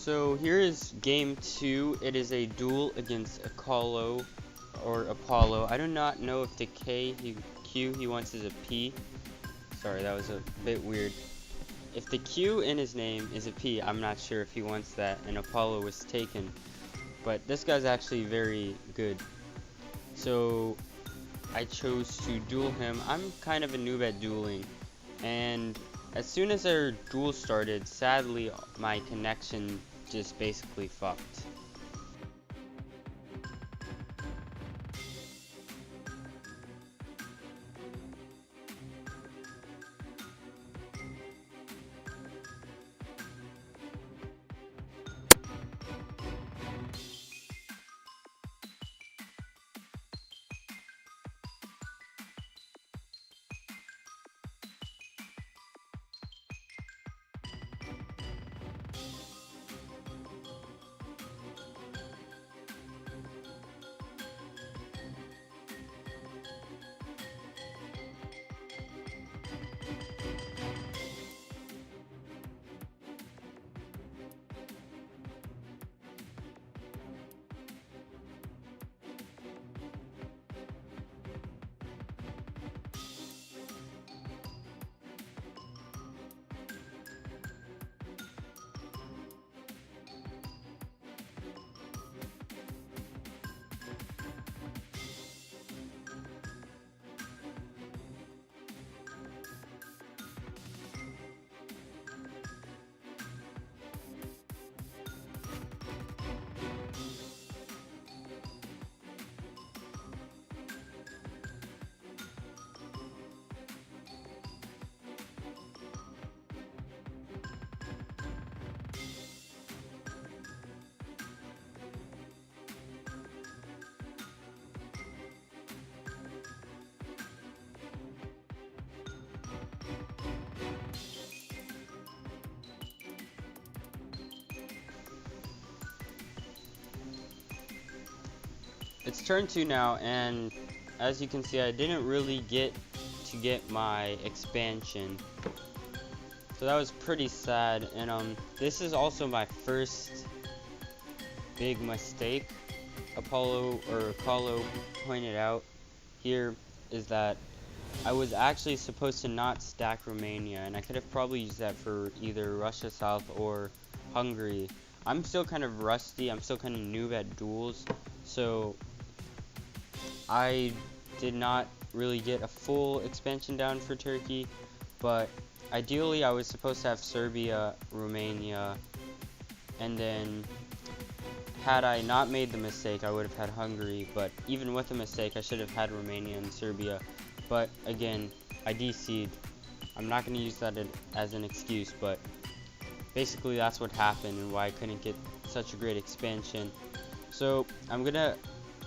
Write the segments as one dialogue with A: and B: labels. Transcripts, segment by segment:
A: So here is game 2. It is a duel against Apollo or Apollo. I do not know if the Q he wants is a P. Sorry, that was a bit weird. If the Q in his name is a P, I'm not sure if he wants that, and Apollo was taken. But this guy's actually very good. So I chose to duel him. I'm kind of a noob at dueling, and as soon as our duel started, sadly my connection just basically fucked. It's turn 2 now, and as you can see, I didn't really get my expansion, so that was pretty sad. And this is also my first big mistake. Apollo pointed out here is that I was actually supposed to not stack Romania, and I could have probably used that for either Russia South or Hungary. I'm still kind of rusty. I'm still kind of noob at duels, so I did not really get a full expansion down for Turkey, but ideally I was supposed to have Serbia, Romania, and then had I not made the mistake, I would have had Hungary, but even with the mistake, I should have had Romania and Serbia. But again, I DC'd. I'm not going to use that as an excuse, but basically that's what happened and why I couldn't get such a great expansion. So I'm going to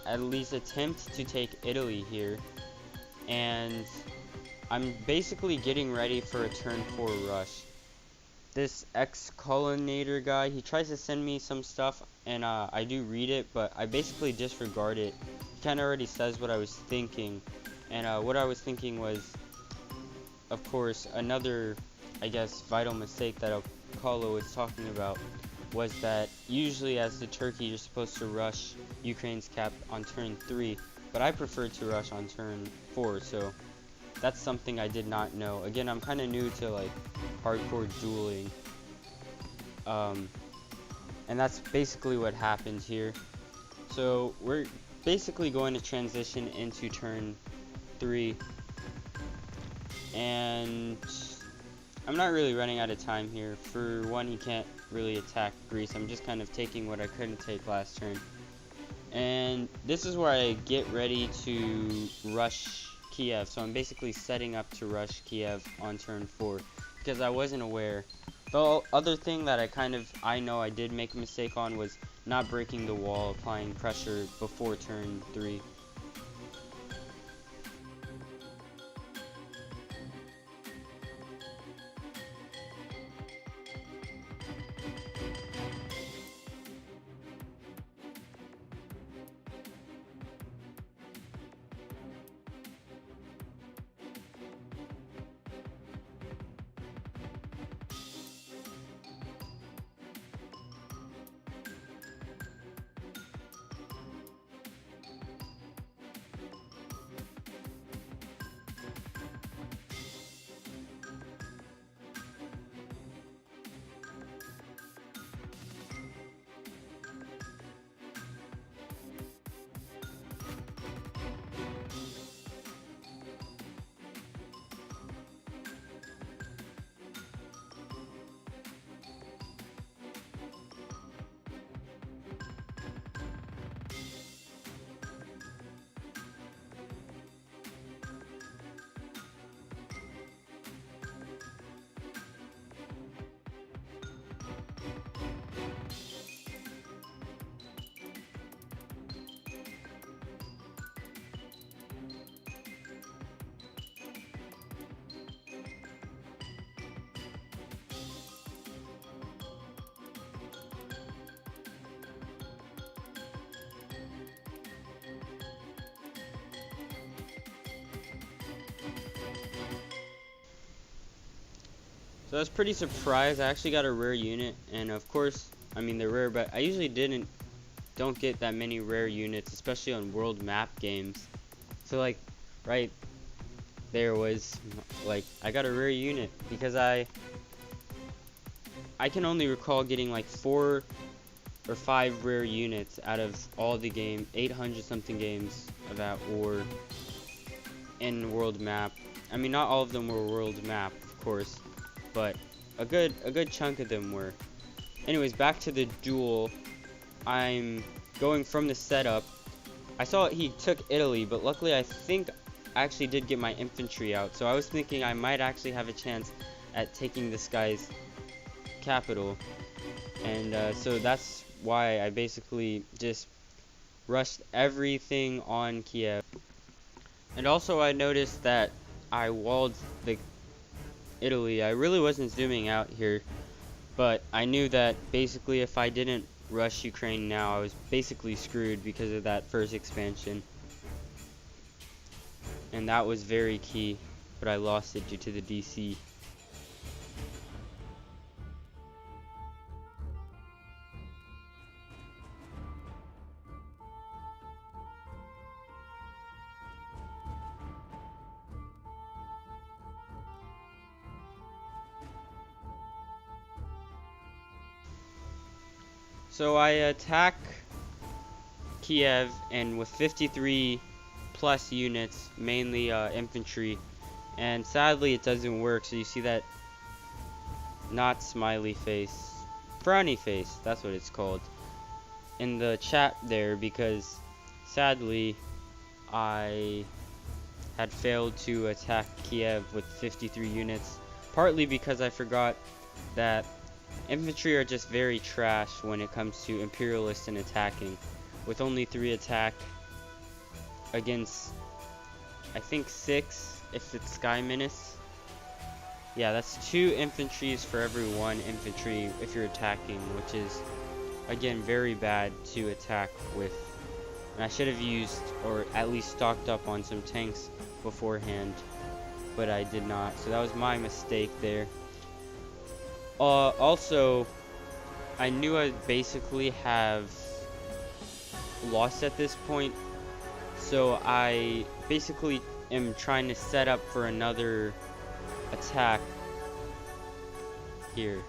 A: at least attempt to take Italy here, and I'm basically getting ready for a turn 4 rush. This ex-colonnator guy, he tries to send me some stuff, and I do read it, but I basically disregard it. He kind of already says what I was thinking, and what I was thinking was, of course, another, I guess, vital mistake that Apollo was talking about was that usually as the Turkey you're supposed to rush Ukraine's cap on turn 3, but I prefer to rush on turn 4, so that's something I did not know. Again, I'm kind of new to like hardcore dueling, and that's basically what happened here. So we're basically going to transition into turn 3, and I'm not really running out of time here. For one, he can't really attack Greece. I'm just kind of taking what I couldn't take last turn. And this is where I get ready to rush Kiev. So I'm basically setting up to rush Kiev on turn 4 because I wasn't aware. The other thing that I know I did make a mistake on was not breaking the wall, applying pressure before turn 3. So I was pretty surprised. I actually got a rare unit, and of course, I mean they're rare, but I usually don't get that many rare units, especially on world map games. So like, right there was like I got a rare unit because I can only recall getting like 4 or 5 rare units out of all the 800 something games of AtWar in world map. I mean, not all of them were world map, of course, but a good chunk of them were. Anyways, back to the duel. I'm going from the setup. I saw he took Italy, but luckily I think I actually did get my infantry out, so I was thinking I might actually have a chance at taking this guy's capital, and so that's why I basically just rushed everything on Kiev. And also I noticed that I walled the Italy. I really wasn't zooming out here, but I knew that basically if I didn't rush Ukraine now, I was basically screwed because of that first expansion. And that was very key, but I lost it due to the DC. So I attack Kiev, and with 53 plus units, mainly infantry, and sadly it doesn't work. So you see that not smiley face, frowny face, that's what it's called, in the chat there, because sadly I had failed to attack Kiev with 53 units, partly because I forgot that infantry are just very trash when it comes to imperialists and attacking, with only 3 attack against, I think 6 if it's Sky Menace. Yeah, that's 2 infantries for every 1 infantry if you're attacking, which is again very bad to attack with. And I should have used, or at least stocked up on some tanks beforehand, but I did not, so that was my mistake there. Also, I knew I'd basically have lost at this point, so I basically am trying to set up for another attack here.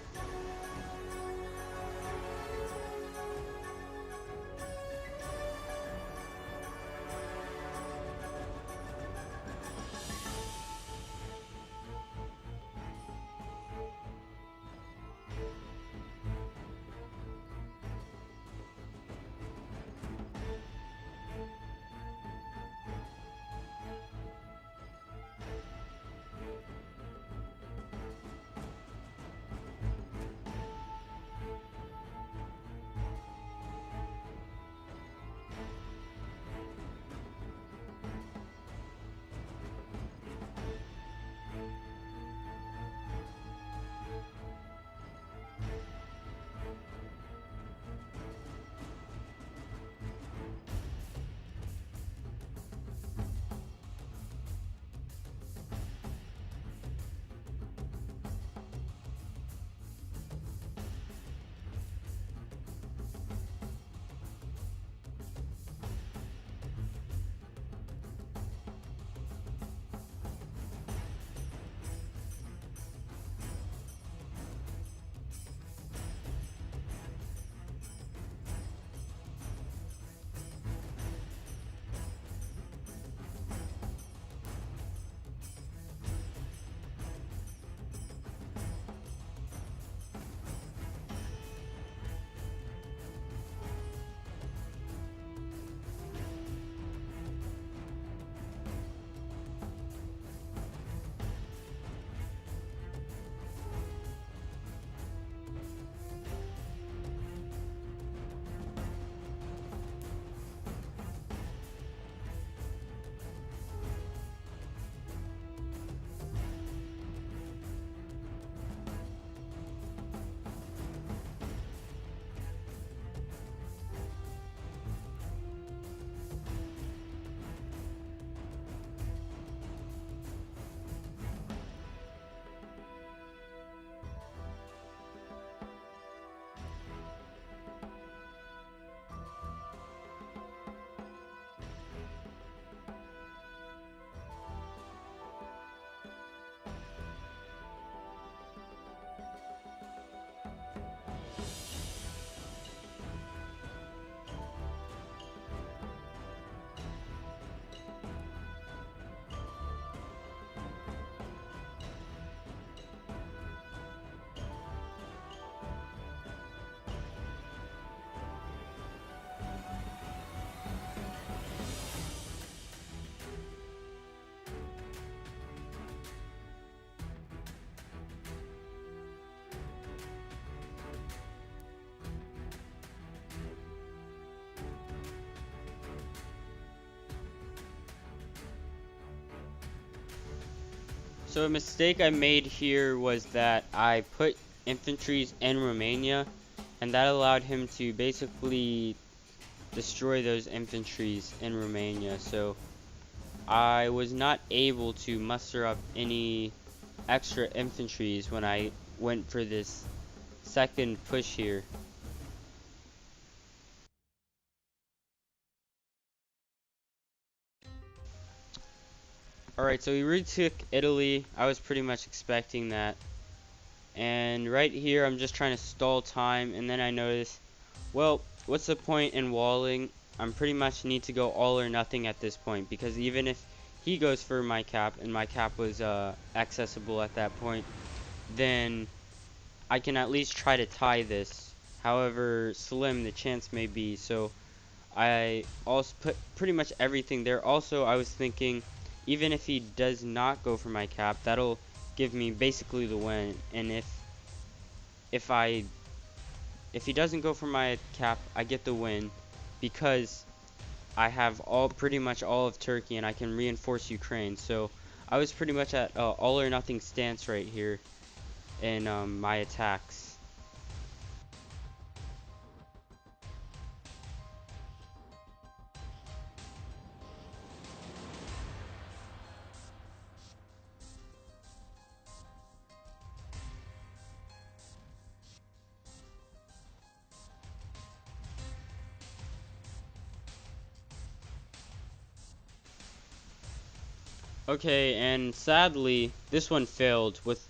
A: So a mistake I made here was that I put infantries in Romania, and that allowed him to basically destroy those infantries in Romania. So I was not able to muster up any extra infantries when I went for this second push here. Alright, so we retook Italy. I was pretty much expecting that. And right here, I'm just trying to stall time, and then I notice, well, what's the point in walling? I'm pretty much need to go all or nothing at this point, because even if he goes for my cap, and my cap was accessible at that point, then I can at least try to tie this, however slim the chance may be. So I also put pretty much everything there. Also, I was thinking, even if he does not go for my cap, that'll give me basically the win. And if I if he doesn't go for my cap, I get the win because I have pretty much all of Turkey and I can reinforce Ukraine. So I was pretty much at all or nothing stance right here in my attacks. Okay, and sadly, this one failed with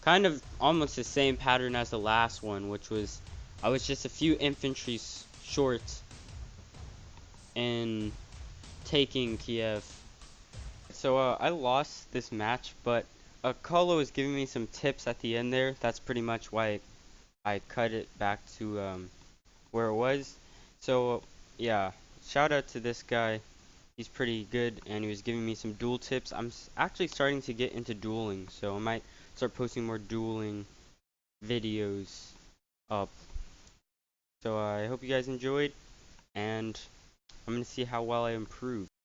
A: kind of almost the same pattern as the last one, which was I was just a few infantry short in taking Kiev. So I lost this match, but Kolo was giving me some tips at the end there. That's pretty much why I cut it back to where it was. So yeah, shout out to this guy. He's pretty good, and he was giving me some duel tips. I'm actually starting to get into dueling, so I might start posting more dueling videos up. So I hope you guys enjoyed, and I'm gonna see how well I improve.